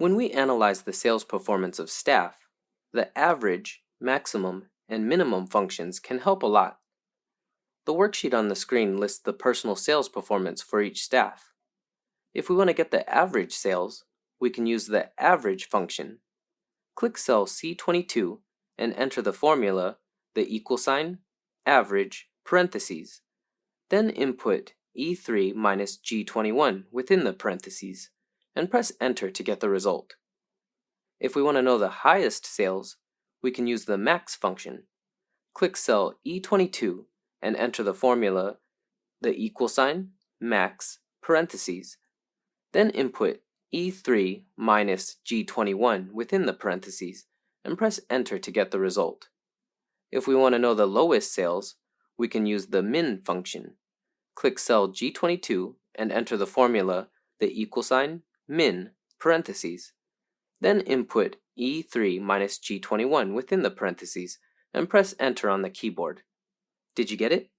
When we analyze the sales performance of staff, the average, maximum, and minimum functions can help a lot. The worksheet on the screen lists the personal sales performance for each staff. If we want to get the average sales, we can use the average function. Click cell C22 and enter the formula, the equal sign, average, parentheses. Then input E3 minus G21 within the parentheses, and press enter to get the result. If we want to know the highest sales, we can use the max function. Click cell E22 and enter the formula, the equal sign, max, parentheses. Then input E3 minus G21 within the parentheses, and press enter to get the result. If we want to know the lowest sales, we can use the min function. Click cell G22 and enter the formula, the equal sign, min, parentheses. Then input E3 minus G21 within the parentheses and press enter on the keyboard. Did you get it?